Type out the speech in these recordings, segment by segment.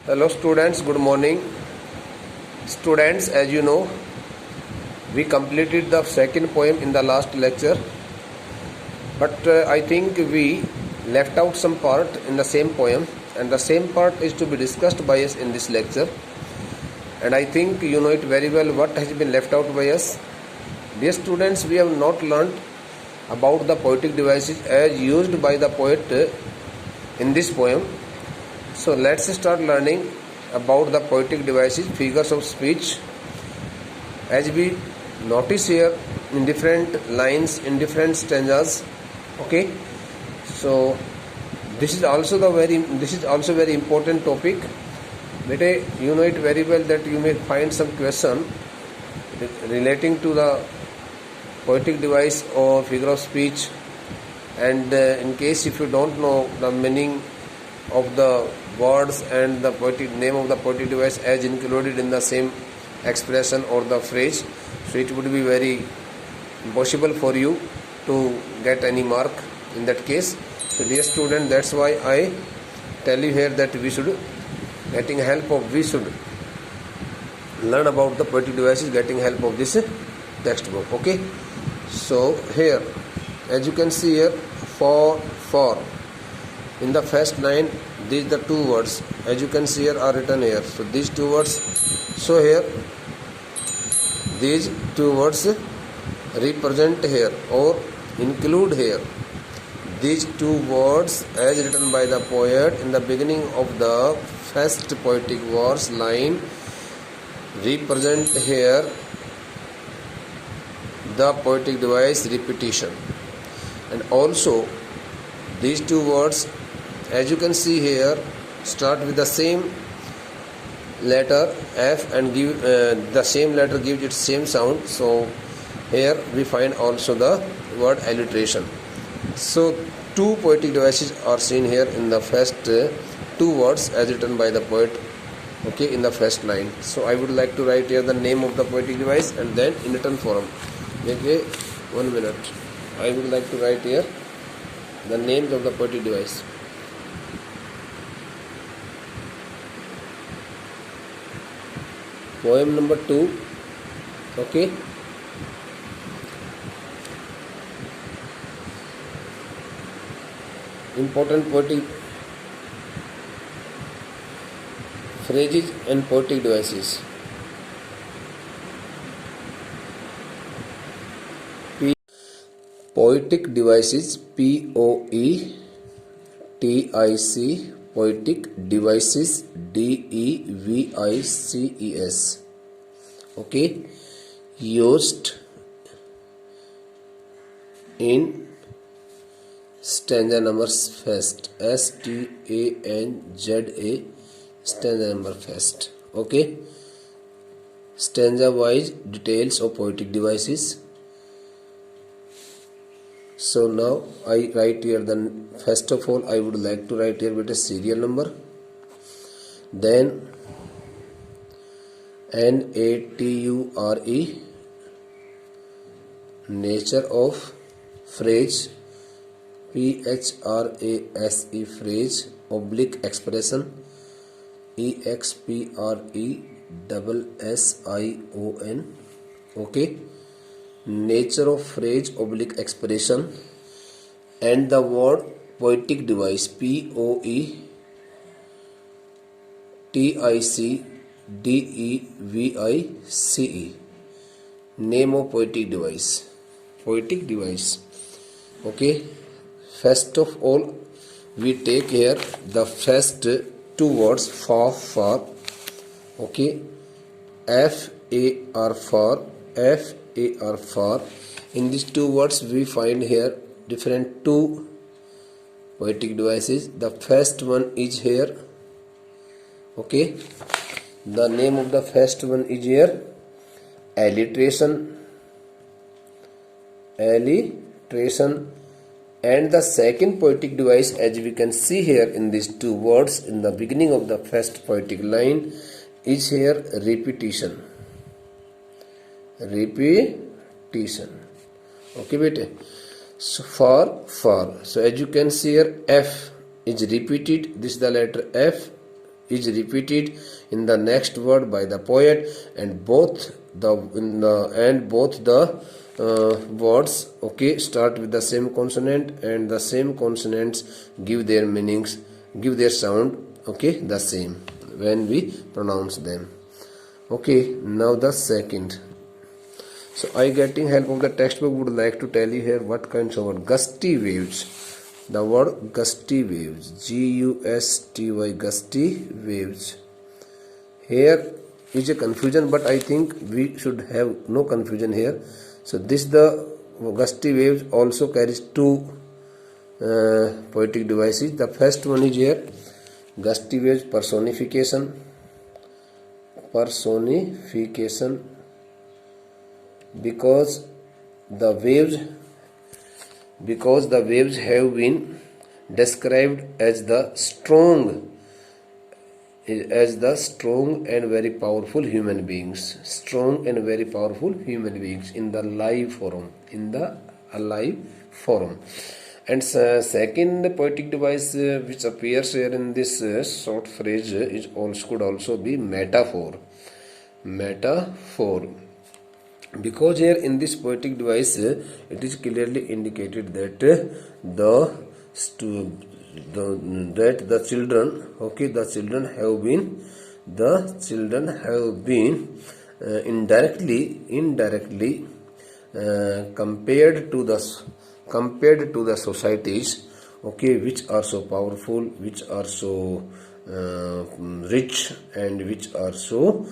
Hello students, good morning. Students, as you know, we completed the second poem in the last lecture, but I think we left out some part in the same poem, and the same part is to be discussed by us in this lecture. And I think you know it very well what has been left out by us. Dear students, we have not learnt about the poetic devices as used by the poet in this poem. So let's start learning about the poetic devices, figures of speech. As we notice here in different lines, in different stanzas. Okay. So this is also very important topic. Bete, you know it very well that you may find some question relating to the poetic device or figure of speech, and in case if you don't know the meaning of the words and the poetic name of the poetic device as included in the same expression or the phrase, so it would be very impossible for you to get any mark in that case. So dear student, that's why I tell you here that we should learn about the poetic devices getting help of this textbook. Okay, so here as you can see here, for in the first line, these the two words as you can see here are written here. So these two words, so here these two words represent here or include here. These two words as written by the poet in the beginning of the first poetic verse line represent here the poetic device repetition. And also these two words as you can see here start with the same letter F and give the same letter gives its same sound. So here we find also the word alliteration. So two poetic devices are seen here in the first two words as written by the poet, okay, in the first line. So I would like to write here the name of the poetic device and then in written form. Okay, 1 minute. I would like to write here the names of the poetic device. Poem number 2. Okay. Important poetic phrases and poetic devices. Poetic devices, POETIC, poetic devices, DEVICES. Okay, used in stanza number first, STANZA, stanza number first. Okay, stanza wise details of poetic devices. So now I write here first of all I would like to write here with a serial number, then NATURE, nature of phrase, PHRASE, phrase, oblique expression, EXPRESSION. okay, nature of phrase oblique expression, and the word poetic device, POETICDEVICE, name of poetic device. Okay, first of all we take here the first two words for, okay, FAR, for. In these two words we find here different two poetic devices. The first one is here, okay, the name of the first one is here alliteration, and the second poetic device as we can see here in these two words in the beginning of the first poetic line is here repetition. Okay, bete. So for, so as you can see here F is repeated. This is the letter F is repeated in the next word by the poet, and both the words, okay, start with the same consonant, and the same consonants give their meanings, give their sound, okay, the same when we pronounce them. Okay, now the second. So I, getting help of the textbook, would like to tell you here what kinds of word. Gusty waves. The word gusty waves, Gusty, gusty waves. Here is a confusion, but I think we should have no confusion here. So this, the gusty waves also carries two poetic devices. The first one is here, gusty waves personification, because the waves have been described as the strong and very powerful human beings, in the alive form. And second poetic device which appears here in this short phrase could also be metaphor, because here in this poetic device it is clearly indicated that the children, okay, the children have been indirectly compared to the societies, okay, which are so powerful, which are so rich, and which are so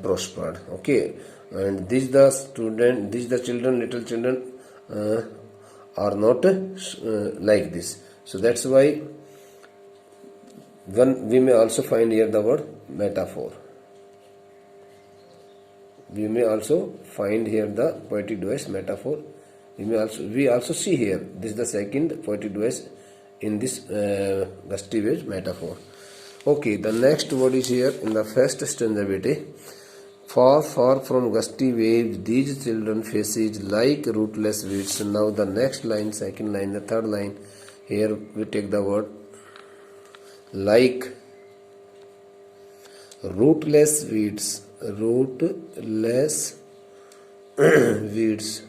prospered, okay. And these little children are not like this. So that's why we may also find here the word metaphor. We may also find here the poetic device metaphor. We also see here, this is the second poetic device in this gusty waves, metaphor. Okay, the next word is here in the first stanza. Far, far from gusty waves, these children faces like rootless weeds. Now the next line, second line, the third line, here we take the word like rootless weeds, weeds.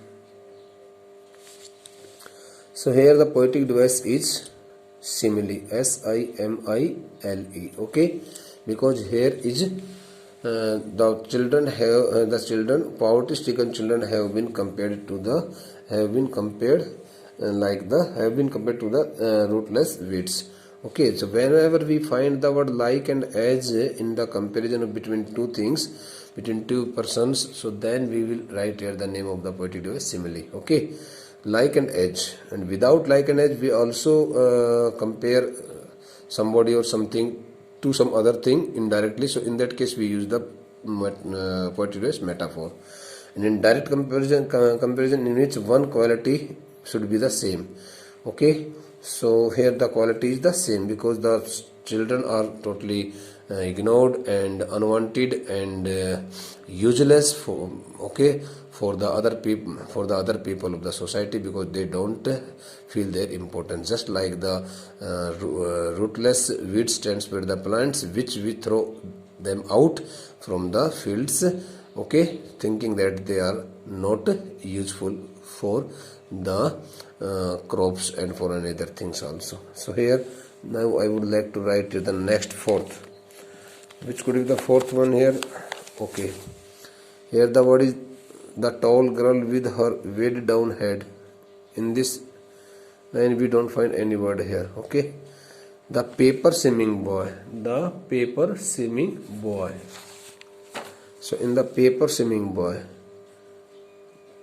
So here the poetic device is simile, SIMILE, okay, because here is the children, poverty-stricken children have been compared to the rootless weeds. Okay, so whenever we find the word like and as in the comparison between two things, between two persons, so then we will write here the name of the poetic device simile. Okay, like and edge, and without like and edge we also compare somebody or something to some other thing indirectly. So in that case we use the poetic device metaphor. And in direct comparison in which one quality should be the same. Okay, so here the quality is the same because the children are totally ignored and unwanted and useless for the other people of the society, because they don't feel their importance. Just like the rootless weeds transpire the plants, which we throw them out from the fields, okay, thinking that they are not useful for the crops and for another things also. So here now I would like to write the next fourth, which could be the fourth one here. Okay, here the word is the tall girl with her weighed down head. In this line we don't find any word here. Okay, the paper simming boy, so in the paper simming boy,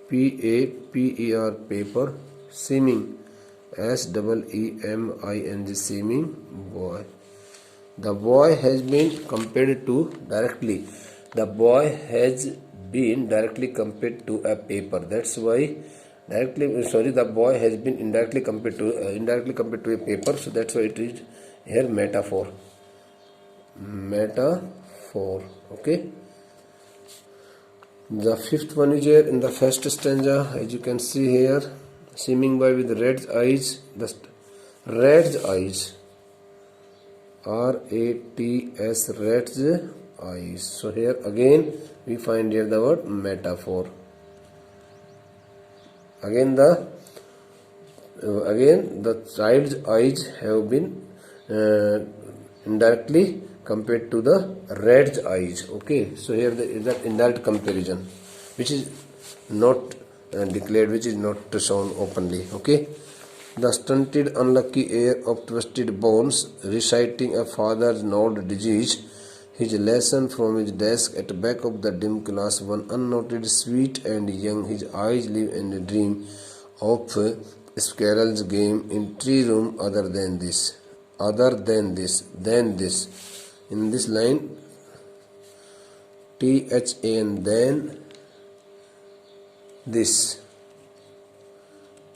PAPER, paper, simming, SEEMING, simming boy. The boy has been compared to directly. The boy has been directly compared to a paper. That's why the boy has been indirectly compared to a paper. So that's why it is here metaphor. Okay. The fifth one is here in the first stanza, as you can see here, seeming boy with red eyes. R-A-T-S, rat's eyes. So here again we find here the word metaphor. Again the child's eyes have been indirectly compared to the rat's eyes. Okay, so here is that indirect comparison, which is not declared, which is not shown openly. Okay, the stunted, unlucky heir of twisted bones, reciting a father's gnawed disease, his lesson from his desk at the back of the dim class, one unnoted, sweet and young, his eyes live in a dream of Squirrel's game in tree room. Other than this, than this. In this line, THAN, then this.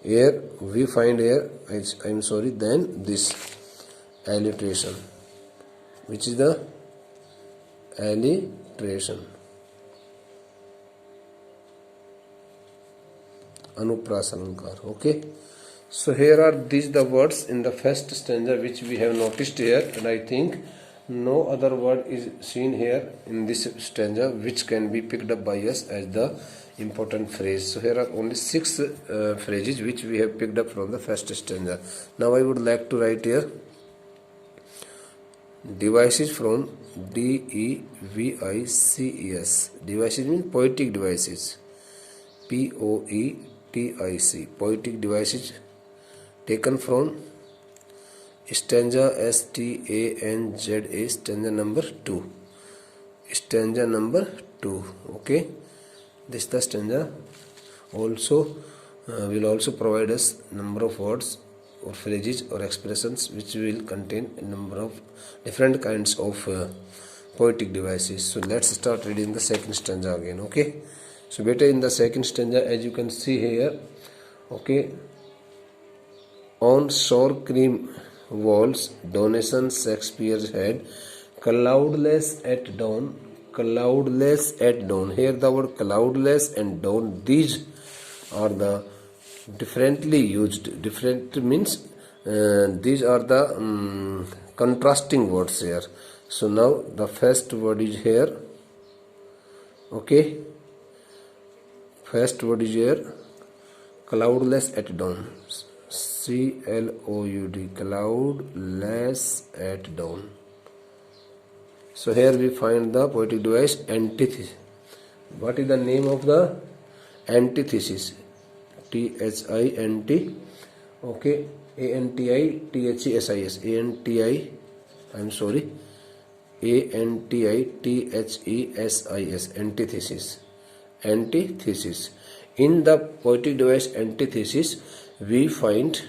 Here we find here, then this alliteration, which is the alliteration. Anupras Alankar. Okay. So here are these the words in the first stanza which we have noticed here, and I think no other word is seen here in this stanza which can be picked up by us as the important phrase. So here are only 6 phrases which we have picked up from the first stanza. Now I would like to write here devices from DEVICES. Devices means poetic devices. POETIC. Poetic devices taken from stanza STANZA, stanza number 2. Stanza number 2. Okay, this is the stanza. Also will also provide us number of words or phrases or expressions which will contain a number of different kinds of poetic devices. So let's start reading the second stanza again. Okay, so better in the second stanza, as you can see here, okay, on sour cream walls, donation Shakespeare's head, cloudless at dawn, cloudless at dawn. Here the word cloudless and dawn, these are the differently used. Different means these are the contrasting words here. So now the first word is here. Okay, first word is here, cloudless at dawn. CLOUD, cloudless at dawn. So here we find the poetic device antithesis. What is the name of the antithesis? THI, okay, ANTITHESIS, ANTITHESIS, antithesis. Antithesis. In the poetic device antithesis, we find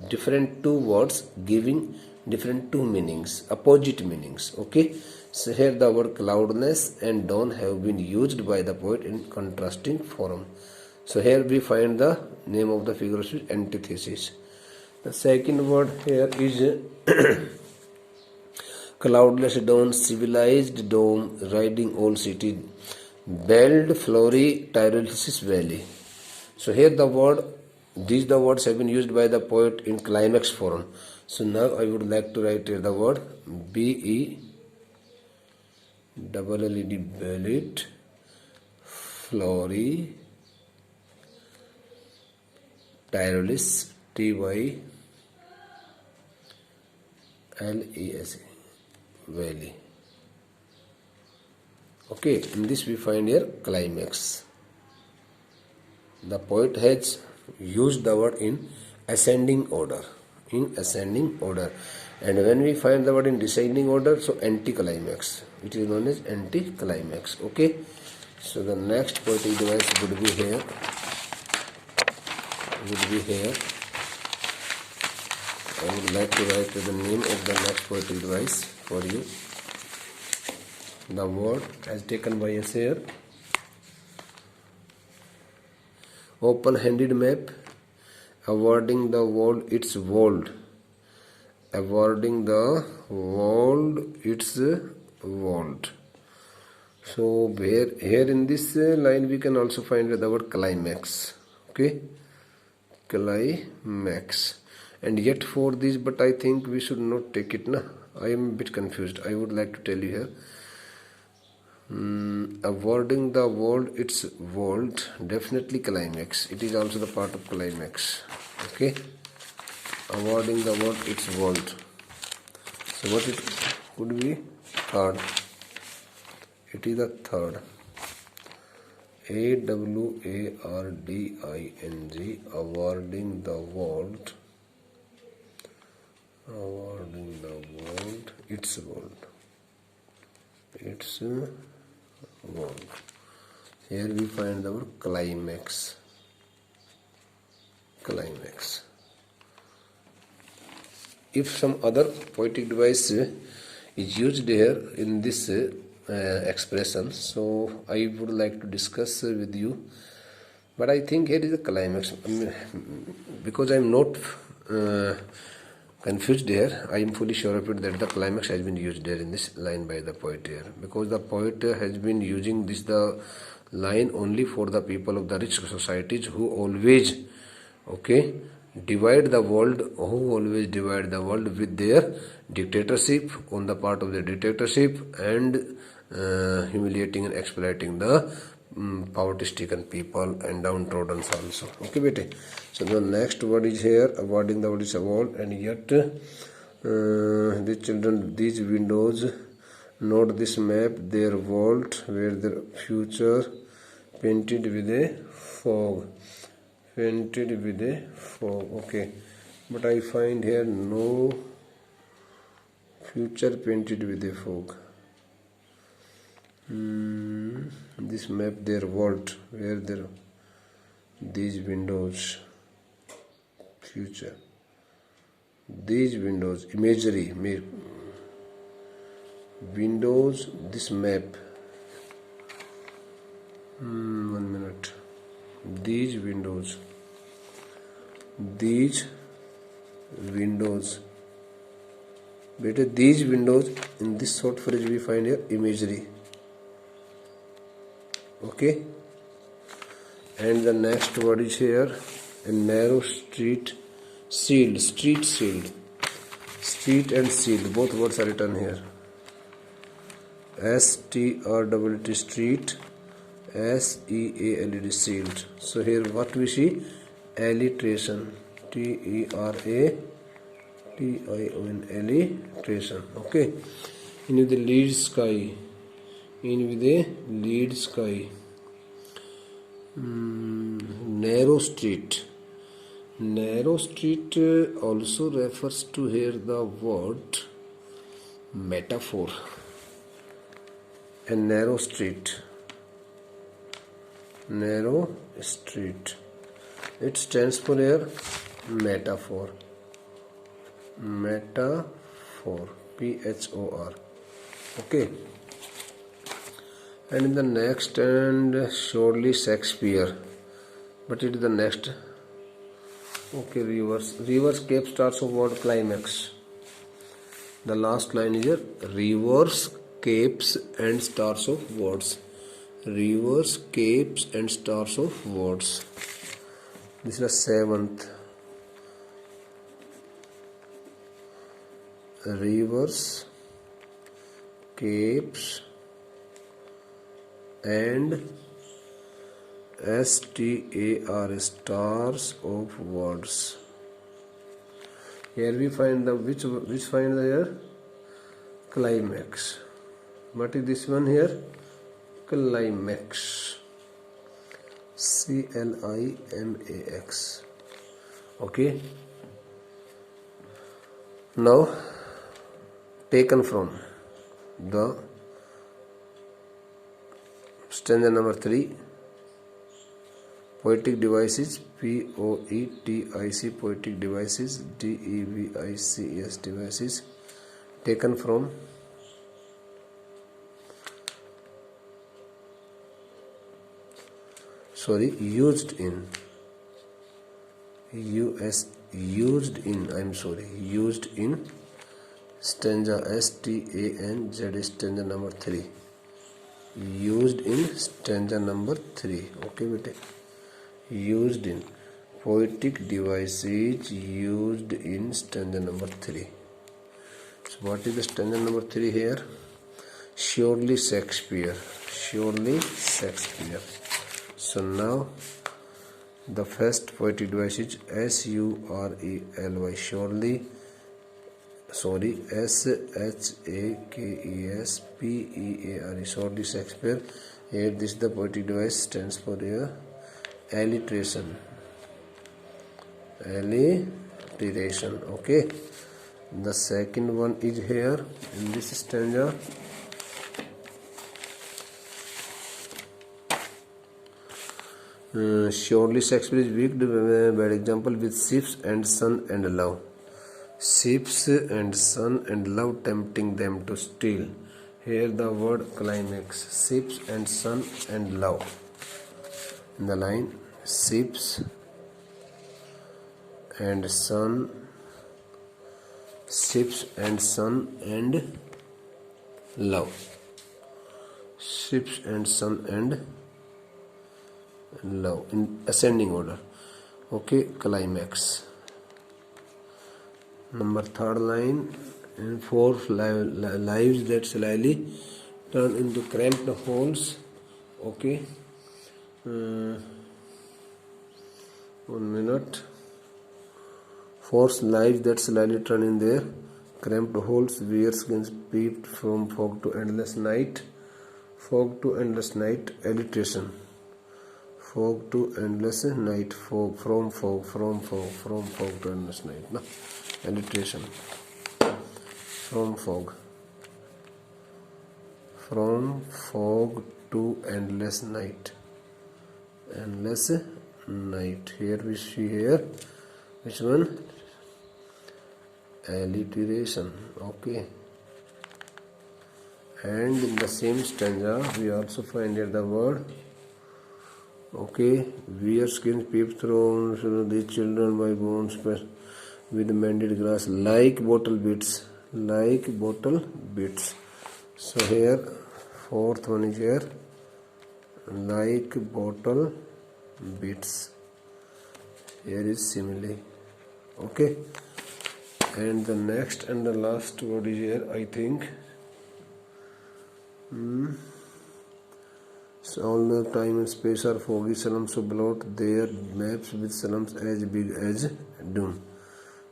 different 2 words giving different 2 meanings, opposite meanings. Okay, so here the word cloudless and dawn have been used by the poet in contrasting form. So here we find the name of the figure of speech, antithesis. The second word here is cloudless dawn, civilized dome, riding old city, belled flowery Tyrolesis valley. So here the word, these the words have been used by the poet in climax form. So now I would like to write here the word BELLED, belled flowery Tyrolesis, TYLES valley. Okay, in this we find here climax. The poet has used the word in ascending order. In ascending order. And when we find the word in descending order, so anticlimax, which is known as anticlimax. Okay, so the next poetic device would be here. I would like to write the name of the next poetic device for you. The word as taken by us here. Open-handed map, awarding the world its world. Awarding the world its world. So here in this line we can also find the word climax. Okay, climax. And yet for this, but I think we should not take it, na. I am a bit confused. I would like to tell you here. Awarding the world its world, definitely climax. It is also the part of climax. Okay, awarding the world its world. So what it could be? Third. It is the third. AWARDING, awarding the world. Awarding the world its world. Its world. Here we find the word climax. Climax. If some other poetic device is used here in this expression, so I would like to discuss with you, but I think here is a climax. Because I am not confused here, I am fully sure of it that the climax has been used there in this line by the poet here, because the poet has been using the line only for the people of the rich societies who always divide the world with their dictatorship, on the part of their dictatorship, and humiliating and exploiting the poverty-stricken people and downtrodden also. Okay, bete. So the next word is here, awarding the world is award, and yet the children, these windows, note this map, their world, where their future painted with a fog. Painted with a fog. Okay, but I find here no future painted with a fog. This map, their world, where there these windows, future, these windows, imagery, windows, this map. 1 minute. These windows, better these windows, in this short phrase we find here imagery. Okay, and the next word is here, a narrow street sealed. Street sealed. Street and sealed, both words are written here. STREET, street, SEALED, sealed. So here what we see? Alliteration. TERATION, alliteration. Okay, in with the lead sky. In with the lead sky. Narrow street. Narrow street also refers to here the word metaphor. A narrow street. Narrow street. It stands for here metaphor. Metaphor. PHOR. Okay. And in the next, and surely Shakespeare. But it is the next. Okay, reverse. Reverse cape starts of word climax. The last line is here. Reverse capes and stars of words. Reverse capes and stars of words. This is the seventh. Reverse capes and STAR, stars of words. Here we find the which find the here climax. What is this one here? Climax. CLIMAX. Okay. Now taken from the stanza number 3. Poetic devices, POETIC, poetic devices, DEVICES, devices, taken from used in stanza STANZ, stanza number 3. Used in stanza number 3. Okay, bete. Used in poetic devices used in stanza number 3. So what is the stanza number 3 here? Surely Shakespeare. Surely Shakespeare. So now the first poetic device is surely. Surely. Sorry, Shakespeare. Surely Shakespeare. Here this the poetic device stands for here alliteration. Alliteration. Okay. The second one is here in this stanza. Surely Shakespeare is weak, bad example with ships and sun and love. Ships and sun and love tempting them to steal. Here the word climax. Ships and sun and love. In the line, ships and sun, ships and sun and love. Ships and sun and love in ascending order. Okay, climax. Number third line, in 4 lives that slyly turn into cramped holes. Okay, 1 minute. 4 lives that slyly turn in their cramped holes, where skins peeped from fog to endless night. Fog to endless night, alliteration. Fog to endless night, fog, from fog to endless night. No? Alliteration. From fog to endless night. Endless night. Here we see here which one? Alliteration. Okay. And in the same stanza we also find here the word. Okay, where skins peep through the children by bones with mended grass like bottle beads. So here fourth one is here like bottle beads. Here is simile. Okay, and the next and the last word is here, I think. So all the time and space are foggy. Slums so blot their maps with slums as big as doom.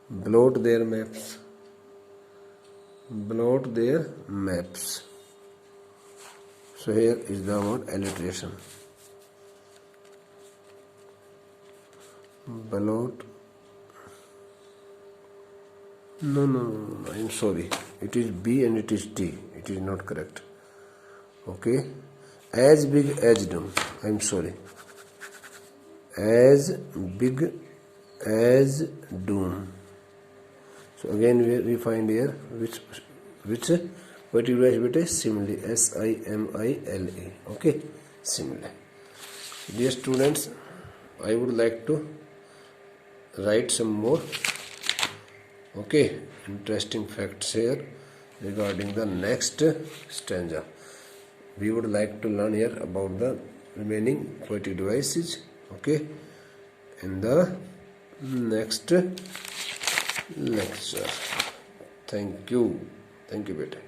Blot their maps. So here is the word alliteration. Blot. No, I'm sorry. It is B and it is T. It is not correct. Okay. As big as doom. I'm sorry. As big as doom. So again we find here which particular beta simile. SIMILE. Okay, simile. Dear students, I would like to write some more interesting facts here regarding the next stanza. We would like to learn here about the remaining poetic devices, in the next lecture. Thank you, beta.